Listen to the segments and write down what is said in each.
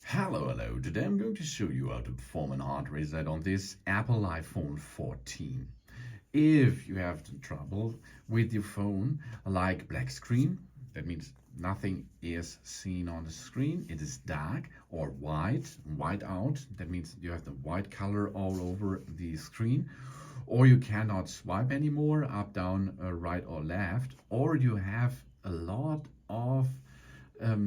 Hello. Today I'm going to show you how to perform an hard reset on this Apple iPhone 14. If you have trouble with your phone, like black screen, that means nothing is seen on the screen, it is dark, or white out, that means you have the white color all over the screen, or you cannot swipe anymore, up, down, right or left, or you have a lot of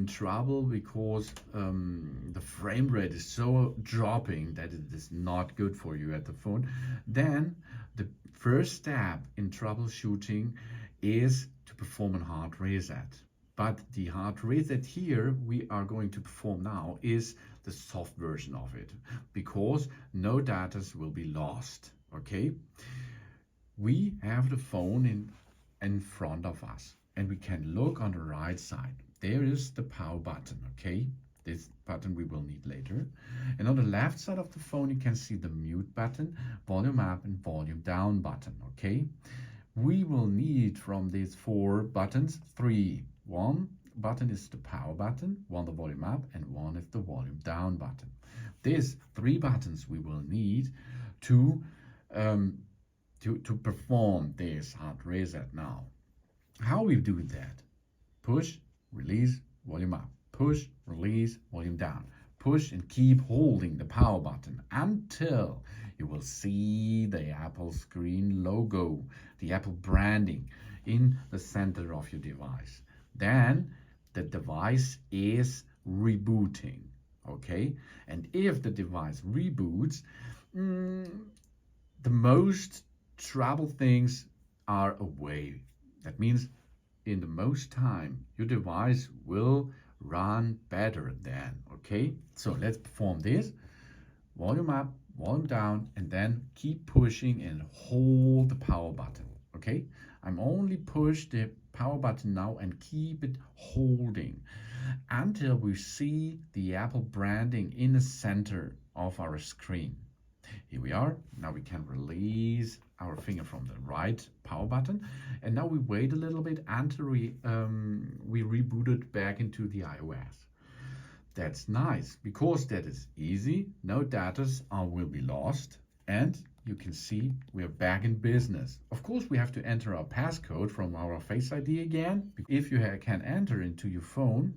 trouble because the frame rate is so dropping that it is not good for you at the phone, then the first step in troubleshooting is to perform a hard reset. But the hard reset here we are going to perform now is the soft version of it, because no data will be lost. Okay, we have the phone in front of us and we can look on the right side. There is the power button. Okay, this button we will need later. And on the left side of the phone you can see the mute button, volume up and volume down button. Okay, we will need from these four buttons three. One button is the power button, one the volume up, and one is the volume down button. These three buttons we will need to perform this hard reset now. How we do that? Push, release, volume up. Push, release, volume down. Push and keep holding the power button until you will see the Apple screen logo, the Apple branding in the center of your device. Then the device is rebooting. Okay, and if the device reboots, the most trouble things are away. That means in the most time your device will run better then. Okay, so let's perform this. Volume up, volume down, and then keep pushing and hold the power button. Okay, I'm only push the power button now and keep it holding until we see the Apple branding in the center of our screen. Here we are. Now we can release our finger from the right power button, and now we wait a little bit until we reboot it back into the iOS. That's nice because that is easy. No data will be lost, and you can see we're back in business. Of course, we have to enter our passcode from our Face ID again. If you can enter into your phone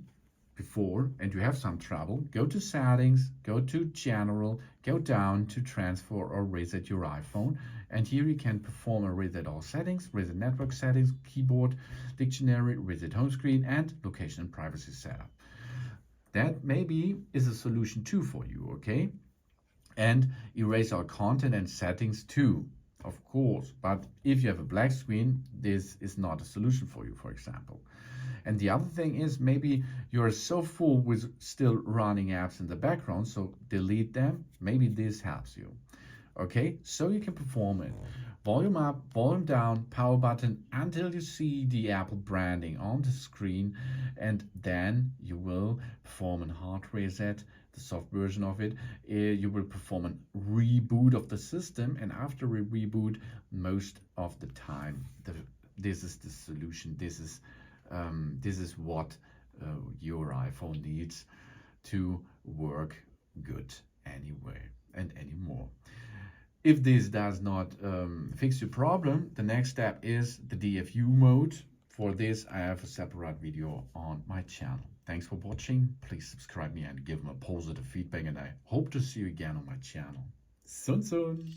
before and you have some trouble, go to settings, go to general, go down to transfer or reset your iPhone, and here you can perform a reset all settings, reset network settings, keyboard, dictionary, reset home screen, and location and privacy setup. That maybe is a solution too for you. Okay, and erase our content and settings too, of course. But if you have a black screen, this is not a solution for you, for example. And the other thing is, maybe you're so full with still running apps in the background, so delete them. Maybe this helps you. Okay, so you can perform it. Volume up, volume down, power button until you see the Apple branding on the screen, and then you will perform a hard reset, the soft version of it. You will perform a reboot of the system, and after a reboot, most of the time, this is the solution. This is what your iPhone needs to work good anywhere and anymore. If this does not fix your problem, the next step is the DFU mode. For this, I have a separate video on my channel. Thanks for watching. Please subscribe me and give me a positive feedback, and I hope to see you again on my channel. Soon.